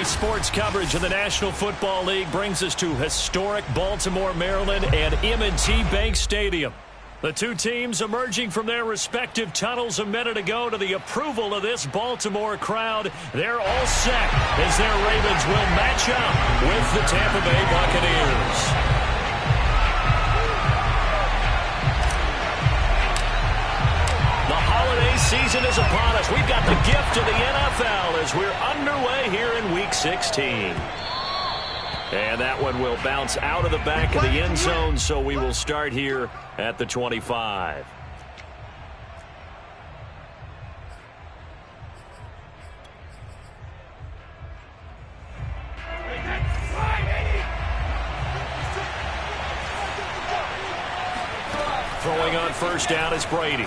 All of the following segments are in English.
Today's sports coverage of the National Football League brings us to historic Baltimore, Maryland, and M&T Bank Stadium. The two teams emerging from their respective tunnels a minute ago to the approval of this Baltimore crowd. They're all set as their Ravens will match up with the Tampa Bay Buccaneers. Season is upon us. We've got the gift of the NFL as we're underway here in Week 16. And that one will bounce out of the back of the end zone, so we will start here at the 25. Throwing on first down is Brady.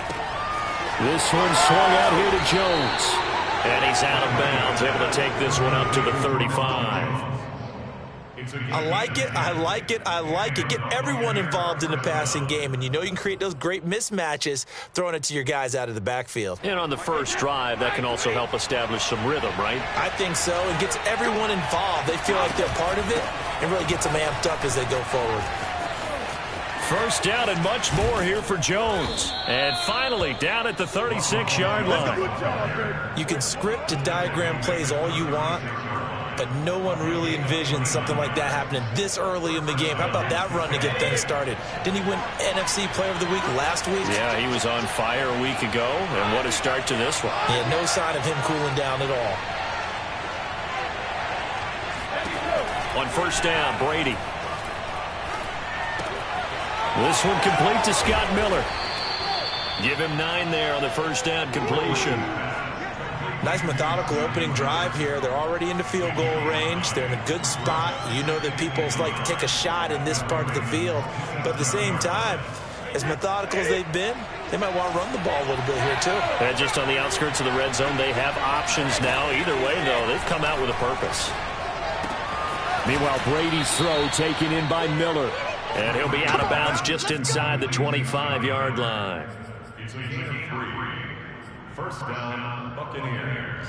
This one swung out here to Jones. And he's out of bounds, able to take this one up to the 35. I like it, I like it, I like it. Get everyone involved in the passing game, and you know you can create those great mismatches throwing it to your guys out of the backfield. And on the first drive, that can also help establish some rhythm, right? I think so. It gets everyone involved. They feel like they're part of it and really gets them amped up as they go forward. First down and much more here for Jones. And finally, down at the 36-yard line. You can script and diagram plays all you want, but no one really envisions something like that happening this early in the game. How about that run to get things started? Didn't he win NFC Player of the Week last week? Yeah, he was on fire a week ago, and what a start to this one. Yeah, no sign of him cooling down at all. On first down, Brady. This one complete to Scott Miller. Give him 9 there on the first down completion. Nice methodical opening drive here. They're already into field goal range. They're in a good spot. You know that people like to take a shot in this part of the field. But at the same time, as methodical as they've been, they might want to run the ball a little bit here too. And just on the outskirts of the red zone, they have options now. Either way, though, they've come out with a purpose. Meanwhile, Brady's throw taken in by Miller. And he'll be out of bounds just inside the 25-yard line. First down, Buccaneers.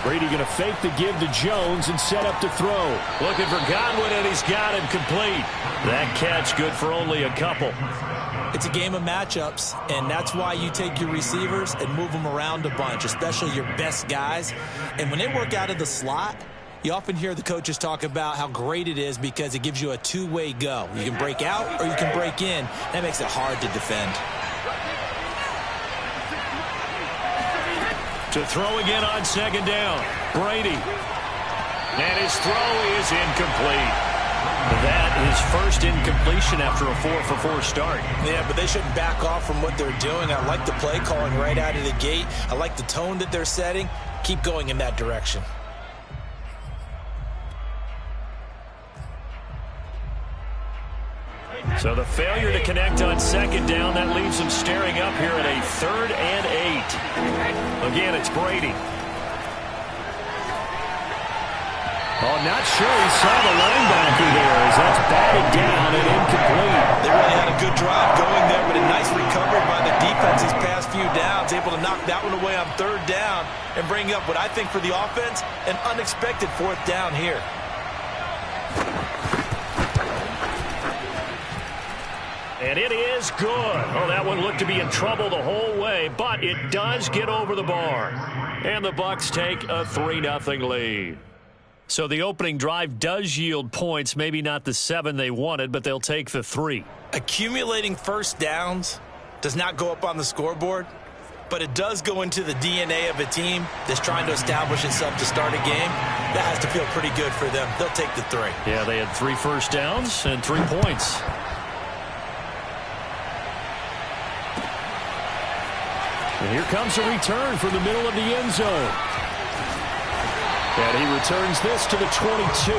Brady going to fake the give to Jones and set up to throw. Looking for Godwin, and he's got him complete. That catch good for only a couple. It's a game of matchups, and that's why you take your receivers and move them around a bunch, especially your best guys. And when they work out of the slot, you often hear the coaches talk about how great it is because it gives you a two-way go. You can break out or you can break in. That makes it hard to defend. To throw again on second down, Brady. And his throw is incomplete. That is first incompletion after a 4-for-4 start. Yeah, but they shouldn't back off from what they're doing. I like the play calling right out of the gate. I like the tone that they're setting. Keep going in that direction. So the failure to connect on second down, that leaves them staring up here at a 3rd and 8. Again, it's Brady. Oh, not sure he saw the linebacker there as that's batted down and incomplete. They really had a good drive going there, but a nice recovery by the defense these past few downs, able to knock that one away on 3rd down and bring up what I think for the offense, an unexpected 4th down here. And it is good. Oh, that one looked to be in trouble the whole way, but it does get over the bar. And the Bucs take a 3-0 lead. So the opening drive does yield points, maybe not the 7 they wanted, but they'll take the 3. Accumulating first downs does not go up on the scoreboard, but it does go into the DNA of a team that's trying to establish itself to start a game. That has to feel pretty good for them. They'll take the 3. Yeah, they had 3 first downs and 3 points. And here comes a return from the middle of the end zone. And he returns this to the 22.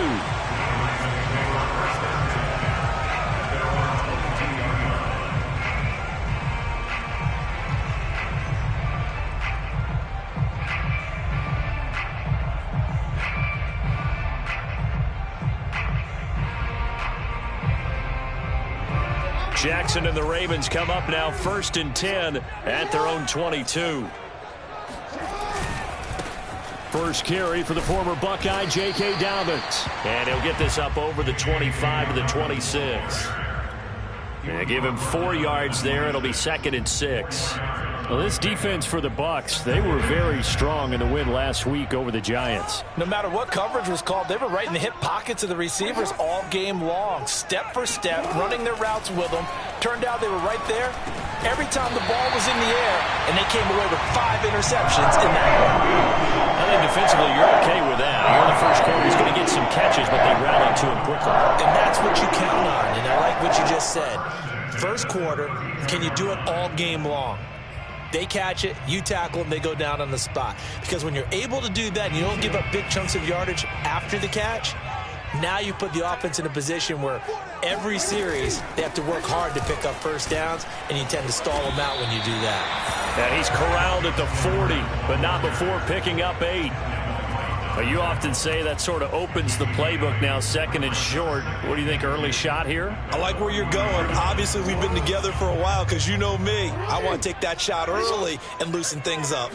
Jackson and the Ravens come up now 1st and 10 at their own 22. First carry for the former Buckeye, J.K. Dobbins. And he'll get this up over the 25 to the 26. And give him 4 yards there. It'll be 2nd and 6. Well, this defense for the Bucs, they were very strong in the win last week over the Giants. No matter what coverage was called, they were right in the hip pockets of the receivers all game long, step for step, running their routes with them. Turned out they were right there every time the ball was in the air, and they came away with 5 interceptions in that one. I think defensively you're okay with that. Here in the first quarter, he's going to get some catches, but they rallied to him quickly. And that's what you count on, and I like what you just said. First quarter, can you do it all game long? They catch it, you tackle them, they go down on the spot. Because when you're able to do that and you don't give up big chunks of yardage after the catch, now you put the offense in a position where every series they have to work hard to pick up first downs, and you tend to stall them out when you do that. And he's corralled at the 40, but not before picking up 8. But you often say that sort of opens the playbook now, 2nd and short. What do you think, early shot here? I like where you're going. Obviously, we've been together for a while because you know me. I want to take that shot early and loosen things up.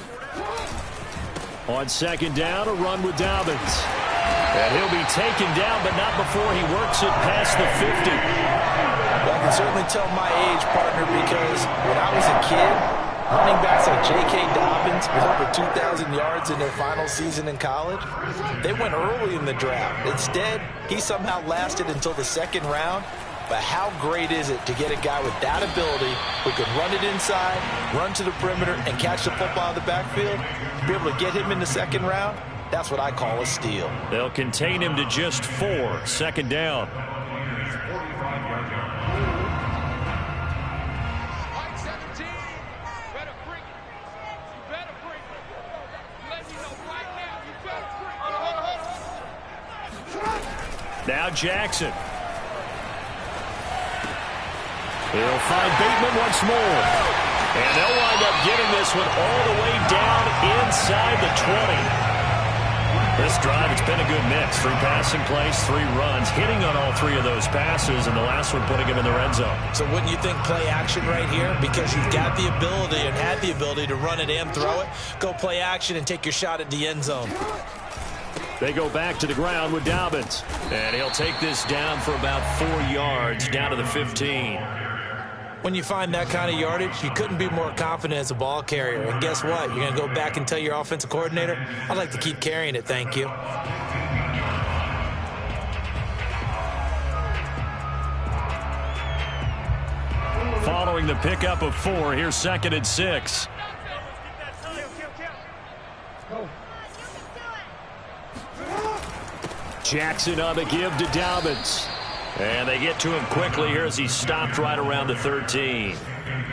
On 2nd down, a run with Dobbins. And he'll be taken down, but not before he works it past the 50. Well, I can certainly tell my age, partner, because when I was a kid, running backs like J.K. Dobbins with over 2,000 yards in their final season in college, they went early in the draft. Instead, he somehow lasted until the 2nd round. But how great is it to get a guy with that ability who can run it inside, run to the perimeter, and catch the football in the backfield? Be able to get him in the 2nd round? That's what I call a steal. They'll contain him to just 4. 2nd down. Now Jackson. He'll find Bateman once more. And they'll wind up getting this one all the way down inside the 20. This drive, it's been a good mix. 3 passing plays, 3 runs, hitting on all 3 of those passes, and the last one putting him in the red zone. So wouldn't you think play action right here? Because you've got the ability and had the ability to run it and throw it. Go play action and take your shot at the end zone. They go back to the ground with Dobbins. And he'll take this down for about 4 yards, down to the 15. When you find that kind of yardage, you couldn't be more confident as a ball carrier. And guess what? You're going to go back and tell your offensive coordinator, I'd like to keep carrying it, thank you. Following the pickup of 4, here's 2nd and 6. Jackson on the give to Dobbins. And they get to him quickly here as he stopped right around the 13.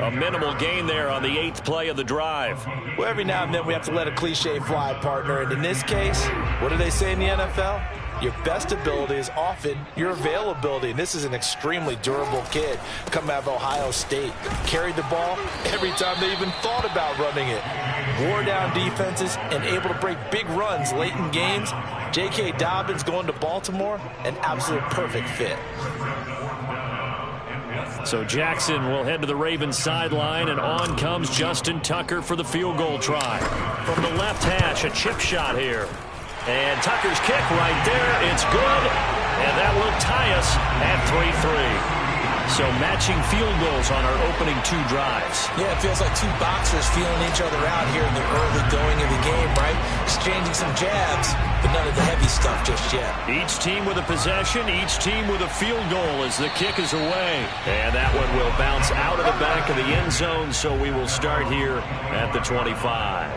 A minimal gain there on the 8th play of the drive. Well, every now and then we have to let a cliche fly, partner. And in this case, what do they say in the NFL? Your best ability is often your availability. And this is an extremely durable kid coming out of Ohio State. Carried the ball every time they even thought about running it. Wore down defenses and able to break big runs late in games. J.K. Dobbins going to Baltimore, an absolute perfect fit. So Jackson will head to the Ravens sideline, and on comes Justin Tucker for the field goal try. From the left hash, a chip shot here. And Tucker's kick right there. It's good, and that will tie us at 3-3. So matching field goals on our opening 2 drives. Yeah, it feels like 2 boxers feeling each other out here in the early going of the game, right? Exchanging some jabs, but none of the heavy stuff just yet. Each team with a possession, each team with a field goal as the kick is away. And that one will bounce out of the back of the end zone, so we will start here at the 25.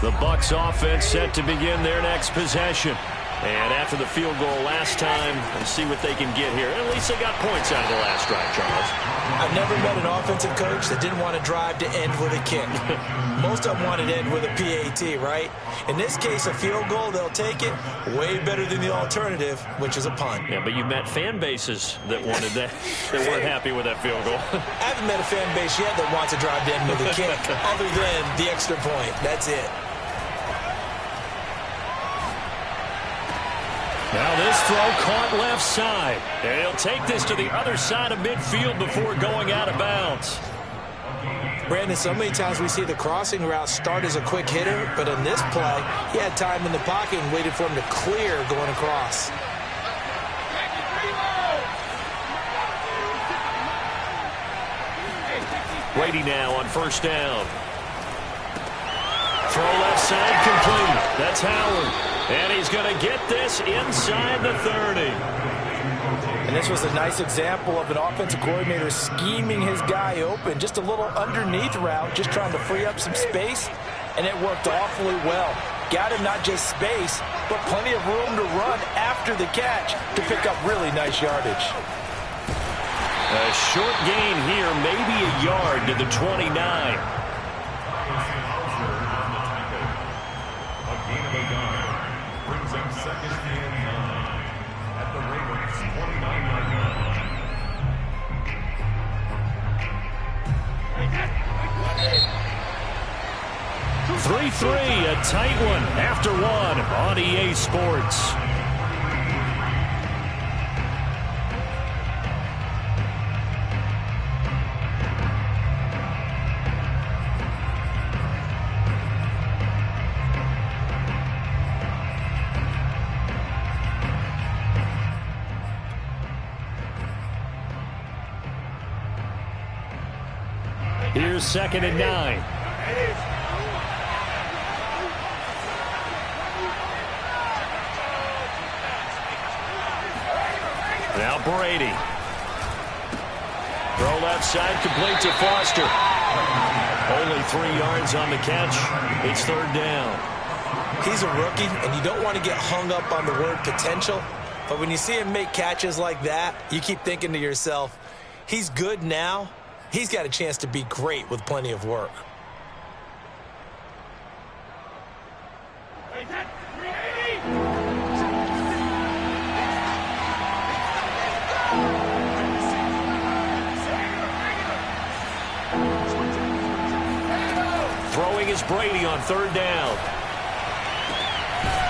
The Bucs offense set to begin their next possession. And after the field goal last time, we'll see what they can get here. At least they got points out of the last drive, Charles. I've never met an offensive coach that didn't want to drive to end with a kick. Most of them want to end with a PAT, right? In this case, a field goal, they'll take it. Way better than the alternative, which is a punt. Yeah, but you've met fan bases that wanted that, that weren't happy with that field goal. I haven't met a fan base yet that wants to drive to end with a kick, other than the extra point. That's it. Now this throw caught left side. And he'll take this to the other side of midfield before going out of bounds. Brandon, so many times we see the crossing route start as a quick hitter, but in this play, he had time in the pocket and waited for him to clear going across. Brady now on first down. Throw left side complete. That's Howard. And he's going to get this inside the 30. And this was a nice example of an offensive coordinator scheming his guy open. Just a little underneath route, just trying to free up some space, and it worked awfully well. Got him not just space, but plenty of room to run after the catch to pick up really nice yardage. A short gain here, maybe a yard to the 29. A gain of a yard brings him second and 9 at the Ravens 29-yard line. 3-3, a tight one after one on EA Sports. Here's second and 9. Now Brady. Throw left side, complete to Foster. Only 3 yards on the catch. It's third down. He's a rookie, and you don't want to get hung up on the word potential. But when you see him make catches like that, you keep thinking to yourself, he's good now. He's got a chance to be great with plenty of work. Throwing is Brady on third down.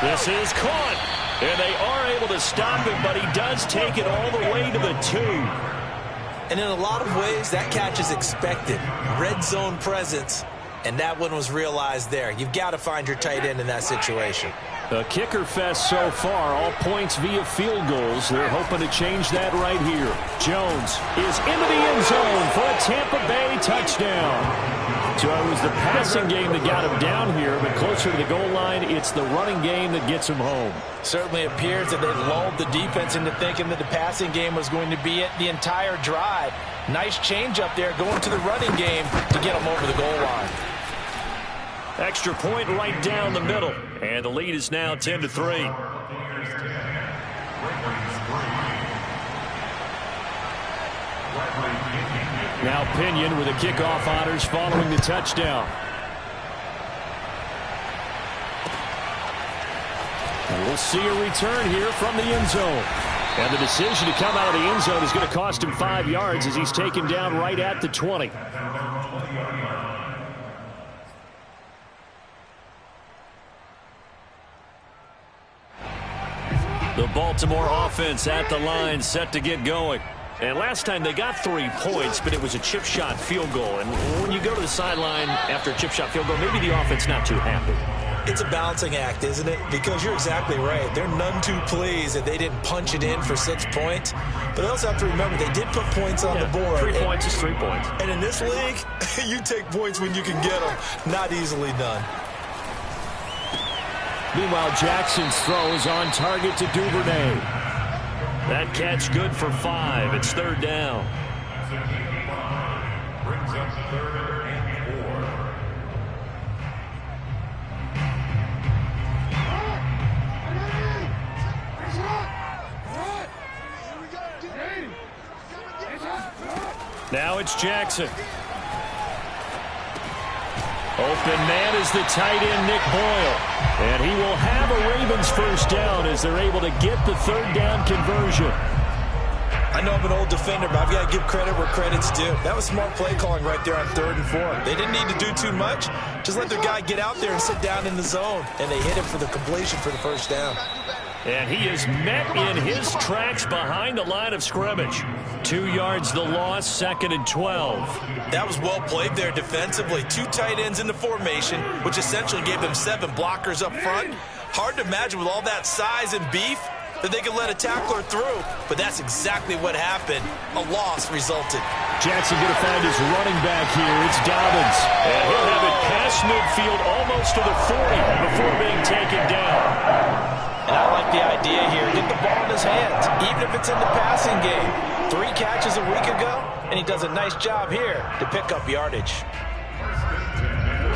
This is caught. And they are able to stop him, but he does take it all the way to the 2. And in a lot of ways, that catch is expected. Red zone presence, and that one was realized there. You've got to find your tight end in that situation. A kicker fest so far, all points via field goals. They're hoping to change that right here. Jones is into the end zone for a Tampa Bay touchdown. So it was the passing game that got him down here, but closer to the goal line, it's the running game that gets him home. Certainly appears that they lulled the defense into thinking that the passing game was going to be it the entire drive. Nice change up there going to the running game to get them over the goal line. Extra point right down the middle, and the lead is now 10-3. Now Pinion with the kickoff honors following the touchdown. And we'll see a return here from the end zone. And the decision to come out of the end zone is going to cost him 5 yards as he's taken down right at the 20. The Baltimore offense at the line, set to get going. And last time they got 3 points, but it was a chip shot field goal. And when you go to the sideline after a chip shot field goal, maybe the offense not too happy. It's a balancing act, isn't it? Because you're exactly right. They're none too pleased that they didn't punch it in for 6 points. But they also have to remember they did put points on the board. 3 points is 3 points. And in this league, you take points when you can get them. Not easily done. Meanwhile, Jackson's throw is on target to Duvernay. That catch good for 5. It's third down. Brings up third and 4. Now it's Jackson. Open man is the tight end, Nick Boyle. And he will have a Ravens first down as they're able to get the third down conversion. I know I'm an old defender, but I've got to give credit where credit's due. That was smart play calling right there on 3rd and 4. They didn't need to do too much. Just let their guy get out there and sit down in the zone. And they hit him for the completion for the first down. And he is met in his tracks behind the line of scrimmage. 2 yards the loss, 2nd and 12. That was well played there defensively. 2 tight ends in the formation, which essentially gave them 7 blockers up front. Hard to imagine with all that size and beef that they could let a tackler through, but that's exactly what happened. A loss resulted. Jackson going to find his running back here. It's Dobbins. And he'll have it past midfield almost to the 40 before being taken down. And I like the idea here. Get the ball in his hands, even if it's in the passing game. 3 catches a week ago, and he does a nice job here to pick up yardage.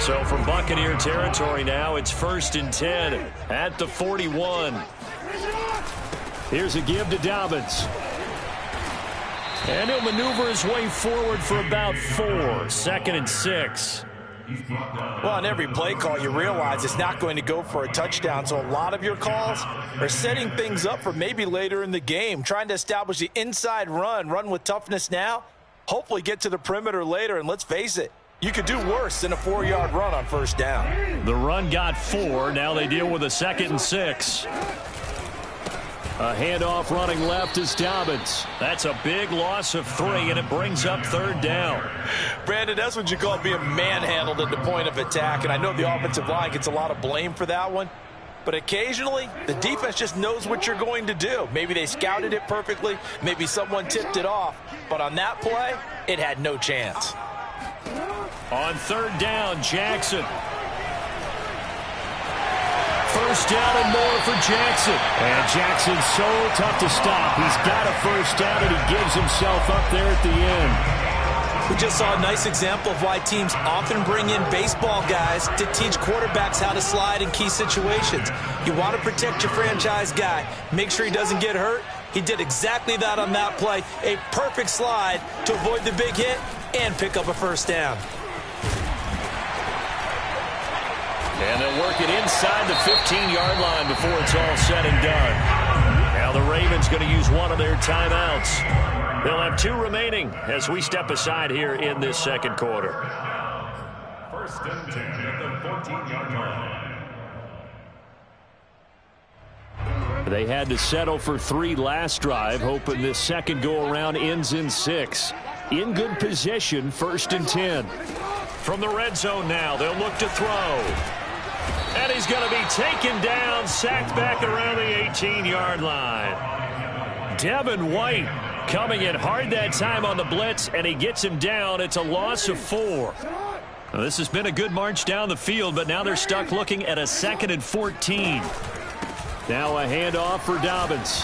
So from Buccaneer territory now, it's 1st and 10 at the 41. Here's a give to Dobbins. And he'll maneuver his way forward for about 4. 2nd and 6. Well, on every play call, you realize it's not going to go for a touchdown, so a lot of your calls are setting things up for maybe later in the game, trying to establish the inside run with toughness now, hopefully get to the perimeter later, and let's face it, you could do worse than a 4-yard run on 1st down. The run got 4. Now they deal with a 2nd and 6. A handoff running left is Dobbins. That's a big loss of 3, and it brings up 3rd down. Brandon, that's what you call being manhandled at the point of attack, and I know the offensive line gets a lot of blame for that one, but occasionally the defense just knows what you're going to do. Maybe they scouted it perfectly, maybe someone tipped it off, but on that play, it had no chance. On 3rd down, Jackson. 1st down and more for Jackson. And Jackson's so tough to stop. He's got a 1st down, and he gives himself up there at the end. We just saw a nice example of why teams often bring in baseball guys to teach quarterbacks how to slide in key situations. You want to protect your franchise guy. Make sure he doesn't get hurt. He did exactly that on that play. A perfect slide to avoid the big hit and pick up a 1st down. And they'll work it inside the 15-yard line before it's all said and done. Now the Ravens going to use one of their timeouts. They'll have 2 remaining as we step aside here in this 2nd quarter. 1st and 10 at the 14-yard line. They had to settle for 3 last drive, hoping this 2nd go-around ends in 6. In good position, 1st and 10. From the red zone now, they'll look to throw. And he's going to be taken down, sacked back around the 18-yard line. Devin White coming in hard that time on the blitz, and he gets him down. It's a loss of 4. Now, this has been a good march down the field, but now they're stuck looking at a 2nd and 14. Now a handoff for Dobbins.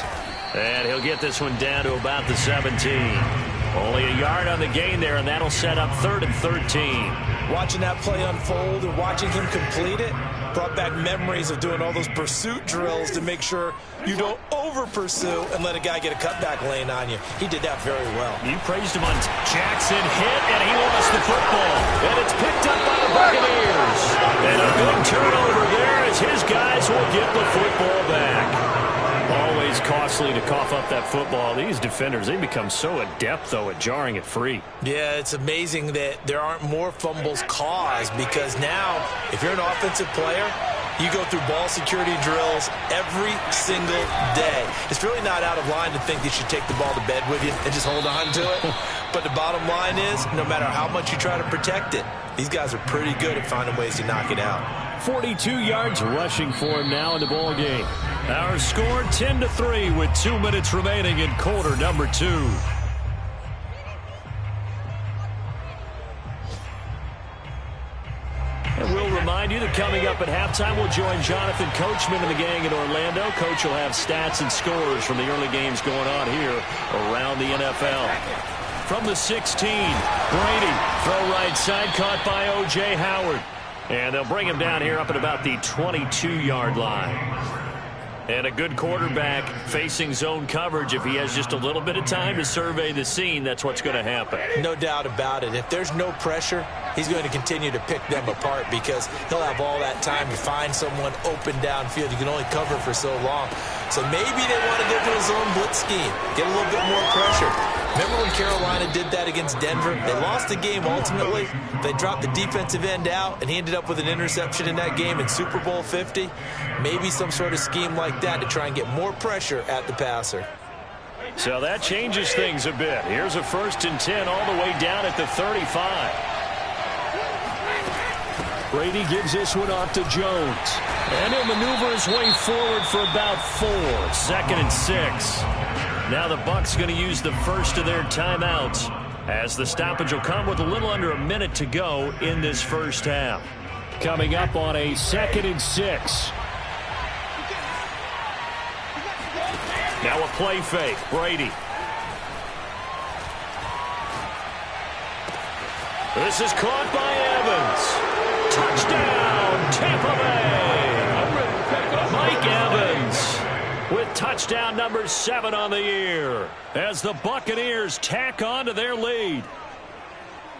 And he'll get this one down to about the 17. Only a yard on the gain there, and that'll set up 3rd and 13. Watching that play unfold and watching him complete it brought back memories of doing all those pursuit drills to make sure you don't over-pursue and let a guy get a cutback lane on you. He did that very well. You praised him on Jackson hit, and he lost the football. And it's picked up by the Buccaneers. And a big turnover there as his guys will get the football back. Always costly to cough up that football. These defenders, they become so adept, though, at jarring it free. Yeah, it's amazing that there aren't more fumbles caused because now, if you're an offensive player, you go through ball security drills every single day. It's really not out of line to think you should take the ball to bed with you and just hold on to it. But the bottom line is, no matter how much you try to protect it, these guys are pretty good at finding ways to knock it out. 42 yards rushing for him now in the ball game. Our score 10-3 with 2 minutes remaining in quarter number 2. And we'll remind you that coming up at halftime, we'll join Jonathan Coachman and the gang in Orlando. Coach will have stats and scores from the early games going on here around the NFL. From the 16, Brady, throw right side, caught by O.J. Howard. And they'll bring him down here up at about the 22-yard line. And a good quarterback facing zone coverage. If he has just a little bit of time to survey the scene, that's what's going to happen. No doubt about it. If there's no pressure, he's going to continue to pick them apart because he'll have all that time to find someone open downfield. You can only cover for so long. So maybe they want to go to a zone blitz scheme, get a little bit more pressure. Remember when Carolina did that against Denver? They lost the game ultimately. They dropped the defensive end out, and he ended up with an interception in that game in Super Bowl 50. Maybe some sort of scheme like that to try and get more pressure at the passer. So that changes things a bit. Here's a 1st and 10 all the way down at the 35. Brady gives this one off to Jones. And he'll maneuver his way forward for about 4. 2nd and 6. Now the Bucs going to use the first of their timeouts as the stoppage will come with a little under a minute to go in this first half. Coming up on a 2nd and 6. Now a play fake. Brady. This is caught by Evans. Touchdown, Tampa Bay. Mike Evans with touchdown number 7 on the year as the Buccaneers tack on to their lead.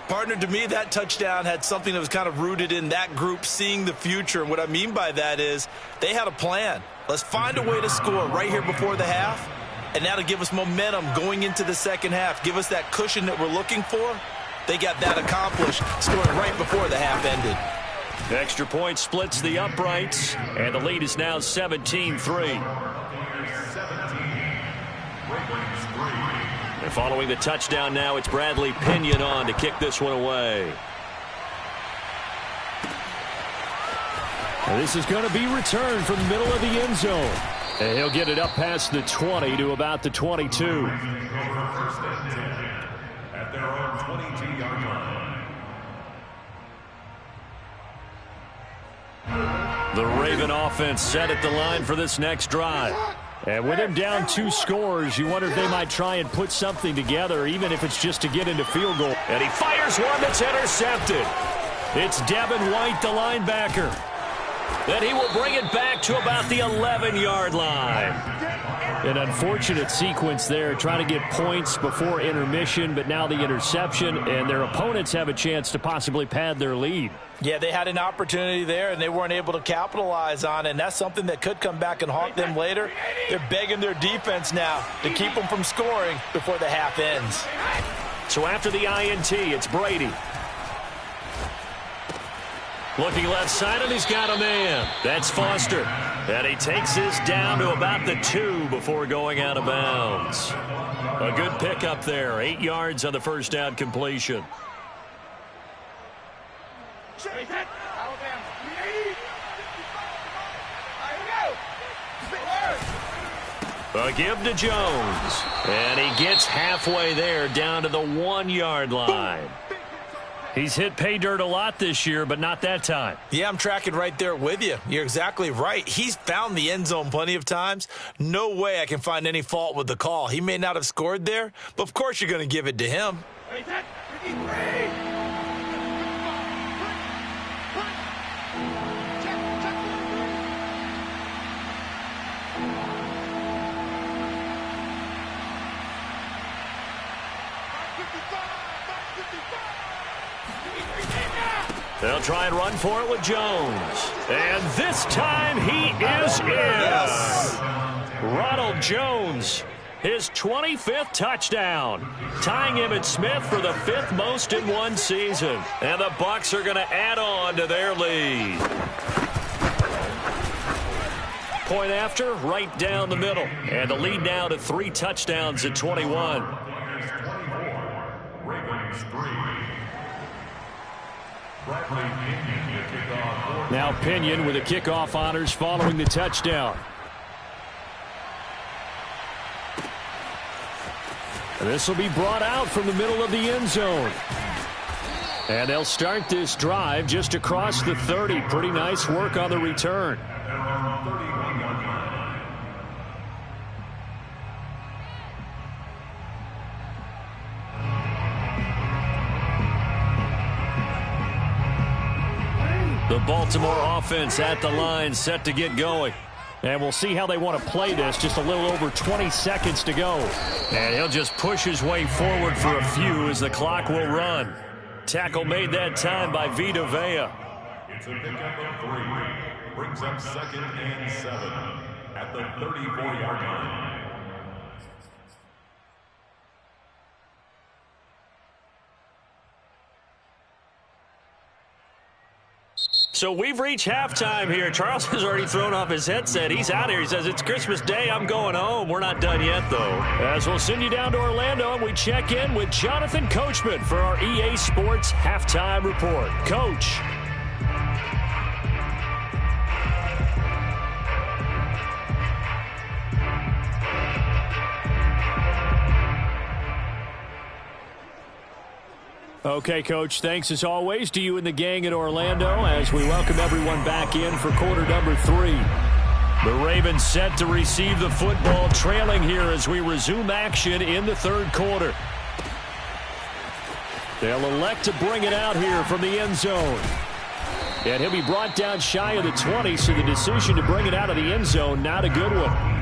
Partner, to me, that touchdown had something that was kind of rooted in that group seeing the future. And what I mean by that is they had a plan. Let's find a way to score right here before the half, and that'll give us momentum going into the second half. Give us that cushion that we're looking for. They got that accomplished, scoring right before the half ended. Extra point splits the uprights, and the lead is now 17-3. And following the touchdown now, it's Bradley Pinion on to kick this one away. And this is going to be returned from the middle of the end zone. And he'll get it up past the 20 to about the 22. At their own 22-yard line. The Raven offense set at the line for this next drive. And with him down 2 scores, you wonder if they might try and put something together, even if it's just to get into field goal. And he fires one that's intercepted. It's Devin White, the linebacker. Then he will bring it back to about the 11-yard line. An unfortunate sequence there, trying to get points before intermission, but now the interception, and their opponents have a chance to possibly pad their lead. Yeah, they had an opportunity there, and they weren't able to capitalize on it, and that's something that could come back and haunt them later. They're begging their defense now to keep them from scoring before the half ends. So after the INT, it's Brady. Looking left side, and he's got a man. That's Foster. And he takes this down to about the 2 before going out of bounds. A good pickup there. 8 yards on the first down completion. A give to Jones. And he gets halfway there down to the 1-yard line. He's hit pay dirt a lot this year, but not that time. Yeah, I'm tracking right there with you. You're exactly right. He's found the end zone plenty of times. No way I can find any fault with the call. He may not have scored there, but of course you're going to give it to him. They'll try and run for it with Jones. And this time he is in. Yes. Ronald Jones, his 25th touchdown, tying Emmitt Smith for the 5th most in one season. And the Bucs are going to add on to their lead. Point after, right down the middle. And the lead now to 3 touchdowns at 21. Ravens 3. Now Pinion with the kickoff honors following the touchdown. And this will be brought out from the middle of the end zone. And they'll start this drive just across the 30. Pretty nice work on the return. The Baltimore offense at the line, set to get going. And we'll see how they want to play this. Just a little over 20 seconds to go. And he'll just push his way forward for a few as the clock will run. Tackle made that time by Vita Vea. It's a pickup of 3. Brings up 2nd and 7 at the 34-yard line. So we've reached halftime here. Charles has already thrown off his headset. He's out here. He says, it's Christmas Day. I'm going home. We're not done yet, though. As we'll send you down to Orlando, and we check in with Jonathan Coachman for our EA Sports Halftime Report. Coach. Okay, Coach, thanks as always to you and the gang at Orlando as we welcome everyone back in for quarter number 3. The Ravens set to receive the football, trailing here as we resume action in the third quarter. They'll elect to bring it out here from the end zone. And he'll be brought down shy of the 20, so the decision to bring it out of the end zone, not a good one.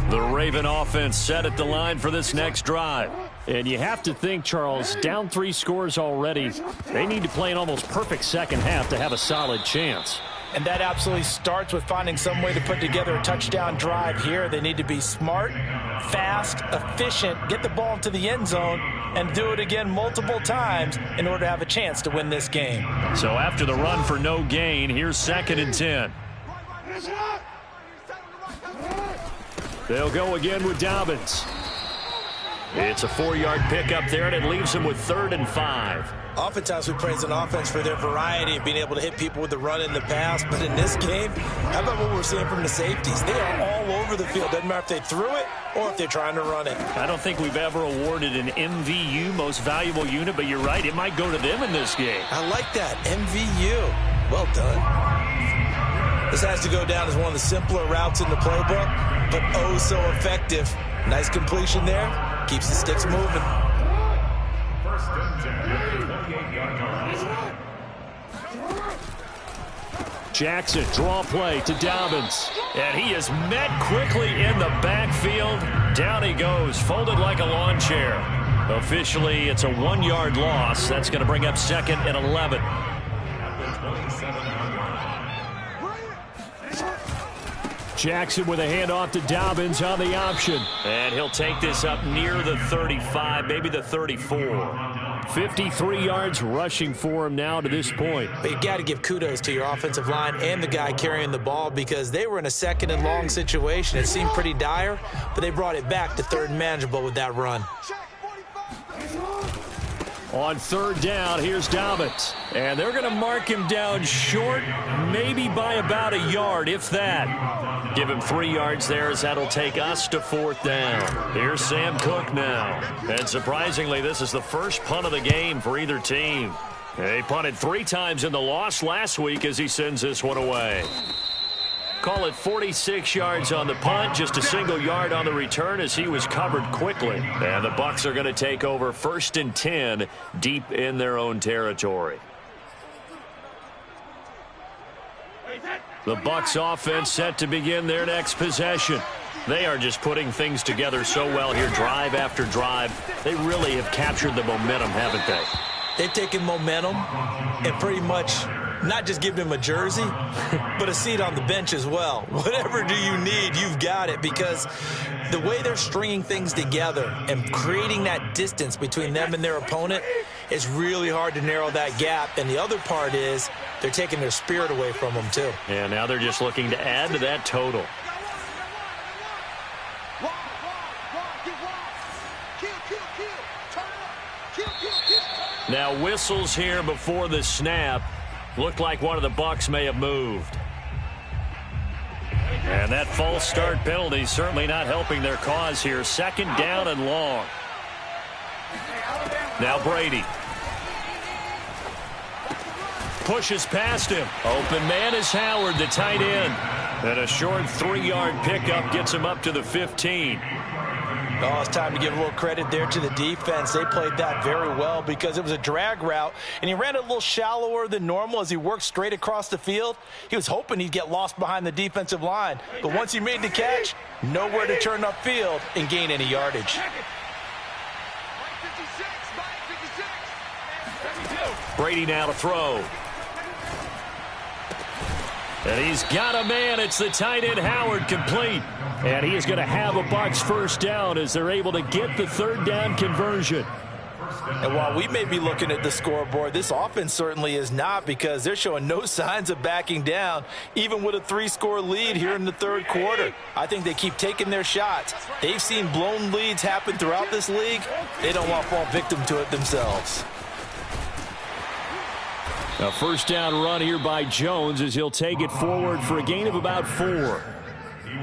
The Raven offense set at the line for this next drive. And you have to think, Charles, down 3 scores already. They need to play an almost perfect second half to have a solid chance. And that absolutely starts with finding some way to put together a touchdown drive here. They need to be smart, fast, efficient, get the ball into the end zone, and do it again multiple times in order to have a chance to win this game. So after the run for no gain, here's 2nd and 10. They'll go again with Dobbins. It's a 4-yard pickup there, and it leaves them with 3rd and 5. Oftentimes we praise an offense for their variety of being able to hit people with the run in the pass. But in this game, how about what we're seeing from the safeties? They are all over the field. Doesn't matter if they threw it or if they're trying to run it. I don't think we've ever awarded an MVU, most valuable unit, but you're right. It might go to them in this game. I like that. MVU. Well done. This has to go down as one of the simpler routes in the playbook, but oh so effective. Nice completion there. Keeps the sticks moving. Jackson, draw play to Dobbins. And he is met quickly in the backfield. Down he goes, folded like a lawn chair. Officially, it's a 1-yard loss. That's going to bring up 2nd and 11. Jackson with a handoff to Dobbins on the option. And he'll take this up near the 35, maybe the 34. 53 yards rushing for him now to this point. But you got to give kudos to your offensive line and the guy carrying the ball because they were in a 2nd and long situation. It seemed pretty dire, but they brought it back to 3rd and manageable with that run. On 3rd down, here's Dobbins. And they're going to mark him down short, maybe by about a yard, if that. Give him 3 yards there as that'll take us to 4th down. Here's Sam Cook now. And surprisingly, this is the first punt of the game for either team. They punted 3 times in the loss last week as he sends this one away. Call it 46 yards on the punt, just a single yard on the return as he was covered quickly. And the Bucs are going to take over 1st and 10 deep in their own territory. The Bucs offense set to begin their next possession. They are just putting things together so well here, drive after drive. They really have captured the momentum, haven't they? They've taken momentum and pretty much not just given him a jersey, but a seat on the bench as well. Whatever do you need, you've got it, because the way they're stringing things together and creating that distance between them and their opponent is really hard to narrow that gap. And the other part is they're taking their spirit away from them, too. And now they're just looking to add to that total. Now whistles here before the snap. Looked like one of the Bucs may have moved. And that false start penalty certainly not helping their cause here. 2nd down and long. Now Brady. Pushes past him. Open man is Howard, the tight end. And a short 3-yard pickup gets him up to the 15. Oh, it's time to give a little credit there to the defense. They played that very well because it was a drag route, and he ran a little shallower than normal as he worked straight across the field. He was hoping he'd get lost behind the defensive line, but once he made the catch, nowhere to turn upfield and gain any yardage. Brady now to throw. And he's got a man. It's the tight end Howard, complete. And he is going to have a Bucs first down as they're able to get the third down conversion. And while we may be looking at the scoreboard, this offense certainly is not, because they're showing no signs of backing down, even with a 3-score lead here in the third quarter. I think they keep taking their shots. They've seen blown leads happen throughout this league. They don't want to fall victim to it themselves. A first down run here by Jones as he'll take it forward for a gain of about 4.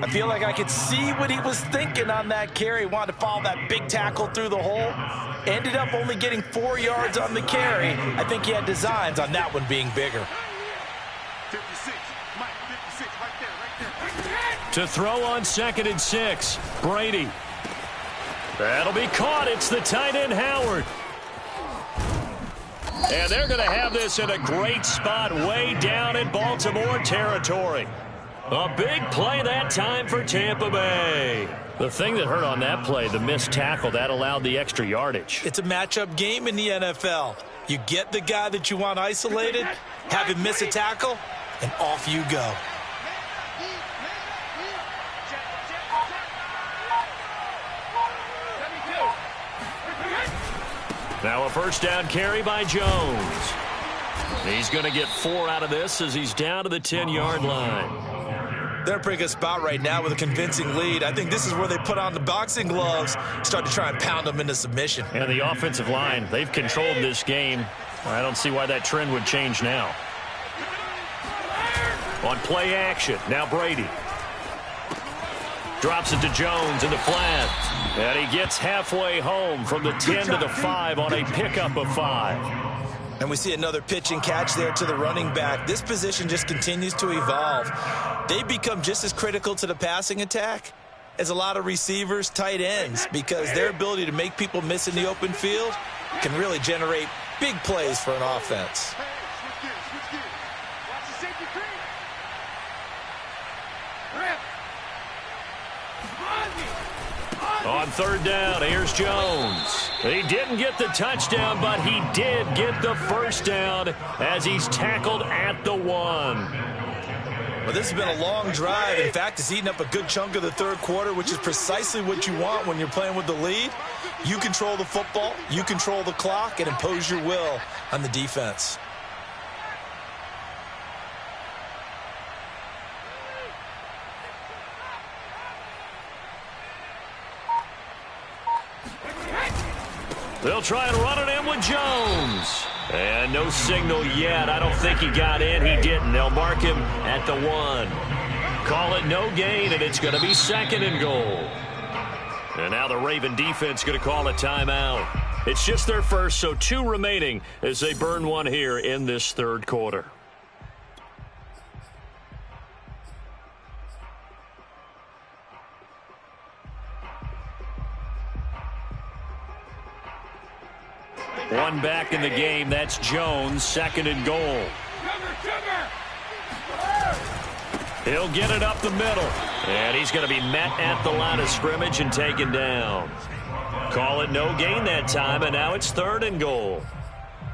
I feel like I could see what he was thinking on that carry. Wanted to follow that big tackle through the hole. Ended up only getting 4 yards on the carry. I think he had designs on that one being bigger. 56, Mike, 56, right there. To throw on 2nd and 6, Brady. That'll be caught. It's the tight end Howard. And they're going to have this in a great spot way down in Baltimore territory. A big play that time for Tampa Bay. The thing that hurt on that play, the missed tackle, that allowed the extra yardage. It's a matchup game in the NFL. You get the guy that you want isolated, have him miss a tackle, and off you go. Now a first down carry by Jones. He's going to get 4 out of this as he's down to the 10-yard line. They're in a pretty good spot right now with a convincing lead. I think this is where they put on the boxing gloves, start to try and pound them into submission. And the offensive line, they've controlled this game. I don't see why that trend would change now. On play action, now Brady. Drops it to Jones in the flat. And he gets halfway home from the 10 to the 5 on a pickup of 5. And we see another pitch and catch there to the running back. This position just continues to evolve. They become just as critical to the passing attack as a lot of receivers, tight ends, because their ability to make people miss in the open field can really generate big plays for an offense. On third down, here's Jones. He didn't get the touchdown, but he did get the first down as he's tackled at the 1. Well, this has been a long drive. In fact, it's eaten up a good chunk of the third quarter, which is precisely what you want when you're playing with the lead. You control the football, you control the clock, and impose your will on the defense. They'll try and run it in with Jones. And no signal yet. I don't think he got in. He didn't. They'll mark him at the 1. Call it no gain, and it's going to be 2nd and goal. And now the Raven defense going to call a timeout. It's just their first, so 2 remaining as they burn 1 here in this third quarter. One back in the game. That's Jones, 2nd and goal. He'll get it up the middle. And he's going to be met at the line of scrimmage and taken down. Call it no gain that time, and now it's 3rd and goal.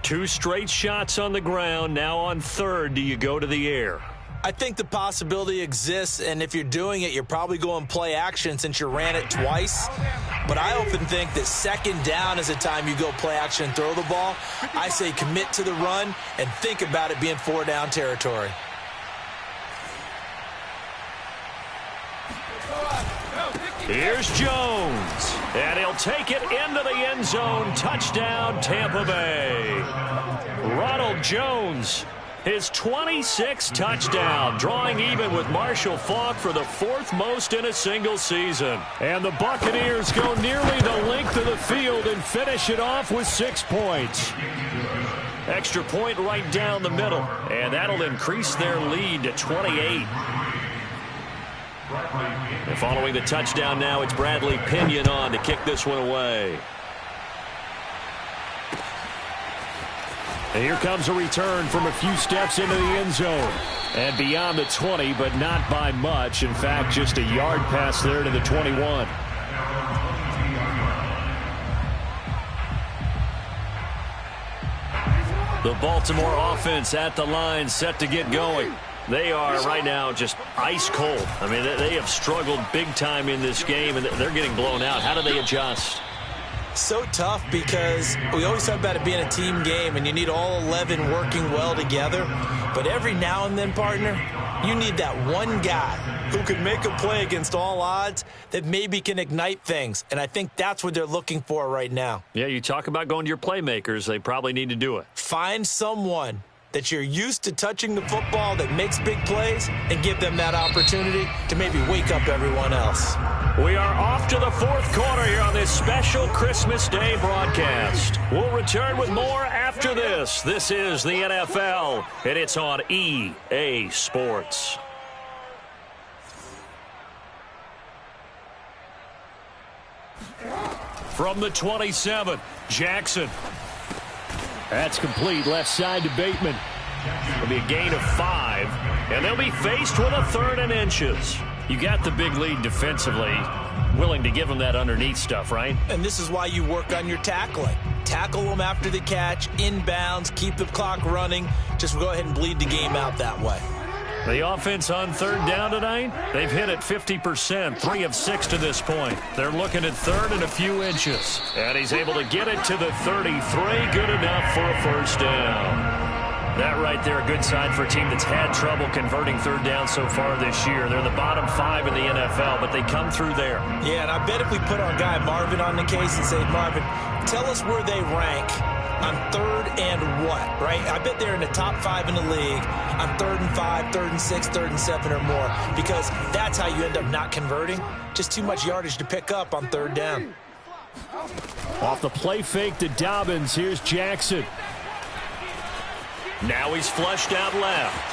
2 straight shots on the ground. Now on 3rd, do you go to the air? I think the possibility exists, and if you're doing it, you're probably going play action since you ran it twice. But I often think that 2nd down is the time you go play action and throw the ball. I say commit to the run and think about it being 4 down territory. Here's Jones, and he'll take it into the end zone. Touchdown, Tampa Bay. Ronald Jones, his 26th touchdown, drawing even with Marshall Faulk for the 4th most in a single season. And the Buccaneers go nearly the length of the field and finish it off with 6 points. Extra point right down the middle, and that'll increase their lead to 28. And following the touchdown now, it's Bradley Pinion on to kick this one away. And here comes a return from a few steps into the end zone. And beyond the 20, but not by much. In fact, just a yard pass there to the 21. The Baltimore offense at the line, set to get going. They are right now just ice cold. I mean, they have struggled big time in this game, and they're getting blown out. How do they adjust? So tough because we always talk about it being a team game, and you need all 11 working well together. But every now and then, partner, you need that one guy who can make a play against all odds that maybe can ignite things. And I think that's what they're looking for right now. Yeah, you talk about going to your playmakers. They probably need to do it. Find someone that you're used to touching the football that makes big plays and give them that opportunity to maybe wake up everyone else. We are off to the fourth quarter here on this special Christmas Day broadcast. We'll return with more after this. This is the NFL, and it's on EA Sports. From the 27, Jackson. That's complete, left side to Bateman. It'll be a gain of 5, and they'll be faced with a 3rd and inches. You got the big lead defensively, willing to give them that underneath stuff, right? And this is why you work on your tackling. Tackle them after the catch, inbounds, keep the clock running. Just go ahead and bleed the game out that way. The offense on 3rd down tonight, they've hit it 50%, 3 of 6 to this point. They're looking at 3rd and a few inches. And he's able to get it to the 33, good enough for a 1st down. That right there, a good sign for a team that's had trouble converting 3rd down so far this year. They're in the bottom 5 in the NFL, but they come through there. Yeah, and I bet if we put our guy Marvin on the case and say, Marvin, tell us where they rank on 3rd and what, right? I bet they're in the top 5 in the league on 3rd and 5, 3rd and 6, 3rd and 7 or more, because that's how you end up not converting. Just too much yardage to pick up on 3rd down. Off the play fake to Dobbins, here's Jackson. Now he's flushed out left.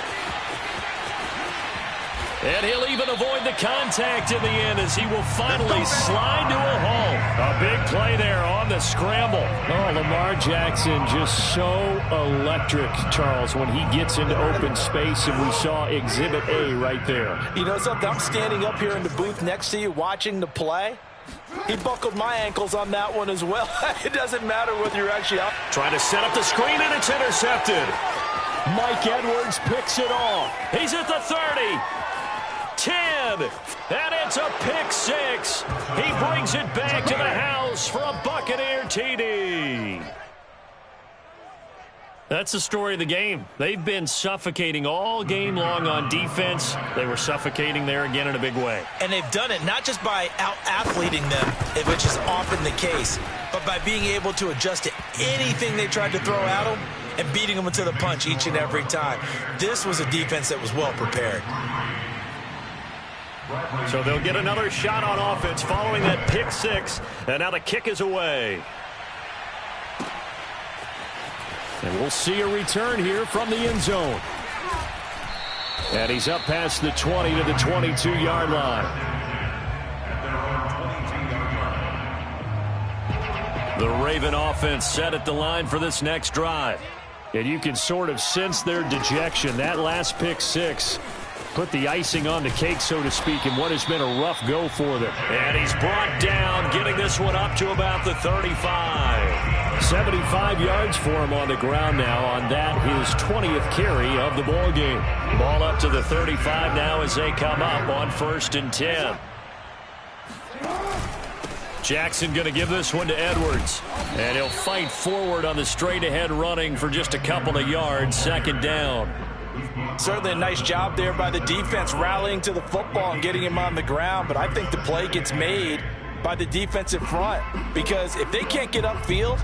And he'll even avoid the contact in the end as he will finally slide to a hole. A big play there on the scramble. Oh, Lamar Jackson just so electric, Charles, when he gets into open space, and we saw Exhibit A right there. You know something? I'm standing up here in the booth next to you watching the play. He buckled my ankles on that one as well. It doesn't matter whether you're actually out. Trying to set up the screen, and it's intercepted. Mike Edwards picks it off. He's at the 30. 10, and it's a pick 6. He brings it back to the house for a Buccaneer TD. That's the story of the game. They've been suffocating all game long on defense. They were suffocating there again in a big way. And they've done it not just by out-athleting them, which is often the case, but by being able to adjust to anything they tried to throw at them and beating them to the punch each and every time. This was a defense that was well prepared. So they'll get another shot on offense following that pick 6, and now the kick is away. And we'll see a return here from the end zone. And he's up past the 20 to the 22-yard line. The Raven offense set at the line for this next drive. And you can sort of sense their dejection. That last pick 6 put the icing on the cake, so to speak, in what has been a rough go for them. And he's brought down, getting this one up to about the 35. 75 yards for him on the ground now on that, his 20th carry of the ball game. Ball up to the 35 now as they come up on 1st and 10. Jackson going to give this one to Edwards. And he'll fight forward on the straight-ahead running for just a couple of yards, 2nd down. Certainly a nice job there by the defense rallying to the football and getting him on the ground, but I think the play gets made by the defensive front, because if they can't get upfield,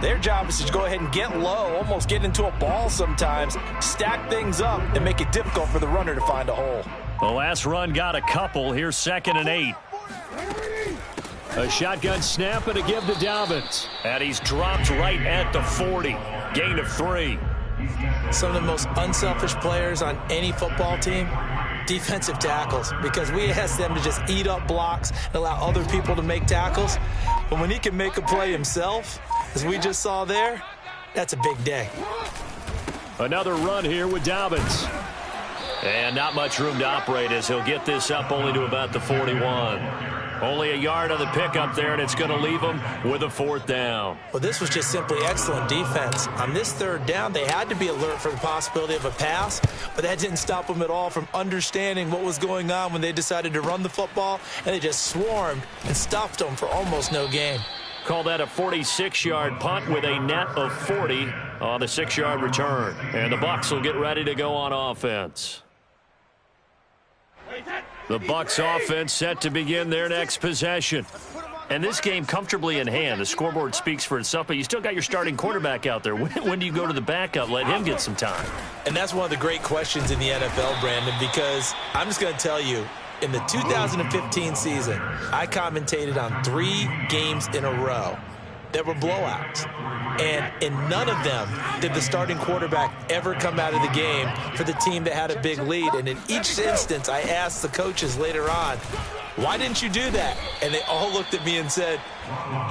their job is to go ahead and get low, almost get into a ball sometimes, stack things up, and make it difficult for the runner to find a hole. The last run got a couple. Here's 2nd and 8. A shotgun snap and a give to Dobbins. And he's dropped right at the 40. Gain of 3. Some of the most unselfish players on any football team defensive tackles, because we asked them to just eat up blocks and allow other people to make tackles. But when he can make a play himself, as we just saw there, that's a big day. Another run here with Dobbins. And not much room to operate as he'll get this up only to about the 41. Only a yard on the pickup there, and it's going to leave him with a 4th down. Well, this was just simply excellent defense. On this 3rd down, they had to be alert for the possibility of a pass, but that didn't stop them at all from understanding what was going on when they decided to run the football, and they just swarmed and stuffed them for almost no gain. Call that a 46-yard punt with a net of 40 on the 6-yard return. And the Bucs will get ready to go on offense. The Bucs offense set to begin their next possession. And this game comfortably in hand. The scoreboard speaks for itself, but you still got your starting quarterback out there. When do you go to the backup? Let him get some time. And that's one of the great questions in the NFL, Brandon, because I'm just going to tell you, in the 2015 season, I commentated on 3 games in a row that were blowouts. And in none of them did the starting quarterback ever come out of the game for the team that had a big lead. And in each instance, I asked the coaches later on, why didn't you do that? And they all looked at me and said,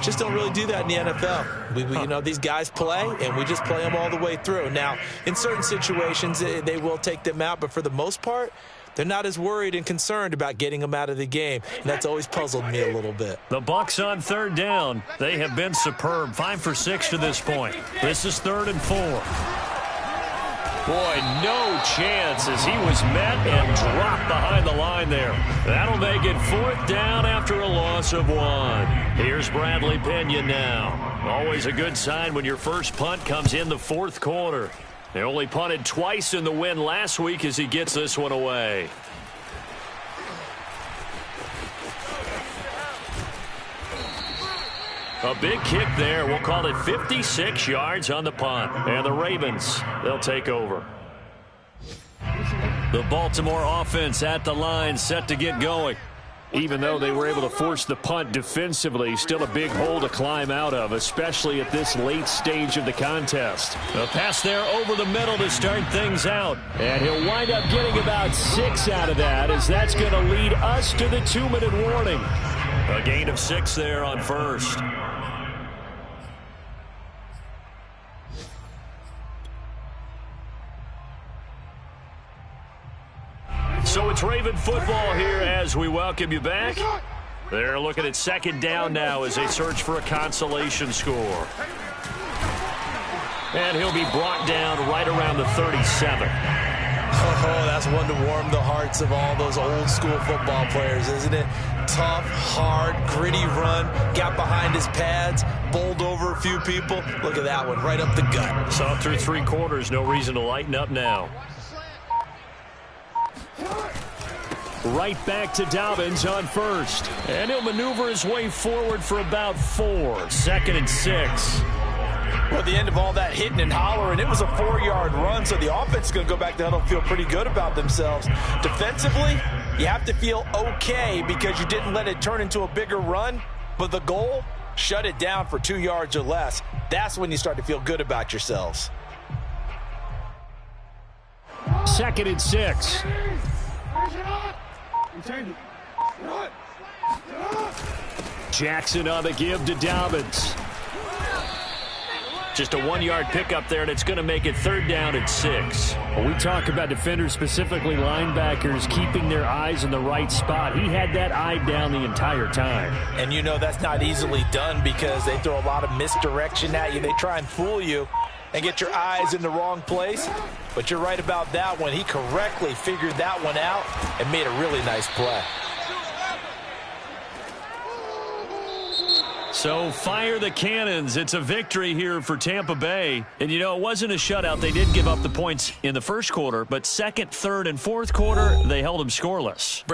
just don't really do that in the NFL. We you know, these guys play, and we just play them all the way through. Now, in certain situations, they will take them out, but for the most part, they're not as worried and concerned about getting them out of the game, and that's always puzzled me a little bit. The Bucs on 3rd down. They have been superb, 5 for 6 to this point. This is 3rd and 4. Boy, no chance as he was met and dropped behind the line there. That'll make it 4th down after a loss of 1. Here's Bradley Pinion now. Always a good sign when your first punt comes in the 4th quarter. They only punted twice in the win last week as he gets this one away. A big kick there. We'll call it 56 yards on the punt. And the Ravens, they'll take over. The Baltimore offense at the line, set to get going. Even though they were able to force the punt defensively, still a big hole to climb out of, especially at this late stage of the contest. A pass there over the middle to start things out. And he'll wind up getting about 6 out of that, as that's going to lead us to the 2-minute warning. A gain of 6 there on 1st. So it's Raven football here as we welcome you back. They're looking at 2nd down now as they search for a consolation score. And he'll be brought down right around the 37. Oh, that's one to warm the hearts of all those old school football players, isn't it? Tough, hard, gritty run, got behind his pads, bowled over a few people. Look at that one, right up the gut. Saw through 3 quarters, no reason to lighten up now. Right back to Dobbins on 1st. And he'll maneuver his way forward for about 4. 2nd and 6. Well, at the end of all that hitting and hollering, it was a 4-yard run, so the offense is going to go back to huddle and feel pretty good about themselves. Defensively, you have to feel okay because you didn't let it turn into a bigger run, but the goal, shut it down for 2 yards or less. That's when you start to feel good about yourselves. 2nd and 6. Jackson on the give to Dobbins. Just a 1-yard pickup there, and it's going to make it 3rd down and 6. When we talk about defenders, specifically linebackers, keeping their eyes in the right spot, he had that eye down the entire time. And you know that's not easily done because they throw a lot of misdirection at you. They try and fool you and get your eyes in the wrong place. But you're right about that one. He correctly figured that one out and made a really nice play. So fire the cannons. It's a victory here for Tampa Bay. And, you know, it wasn't a shutout. They did give up the points in the first quarter, but 2nd, 3rd, and 4th quarter, they held them scoreless.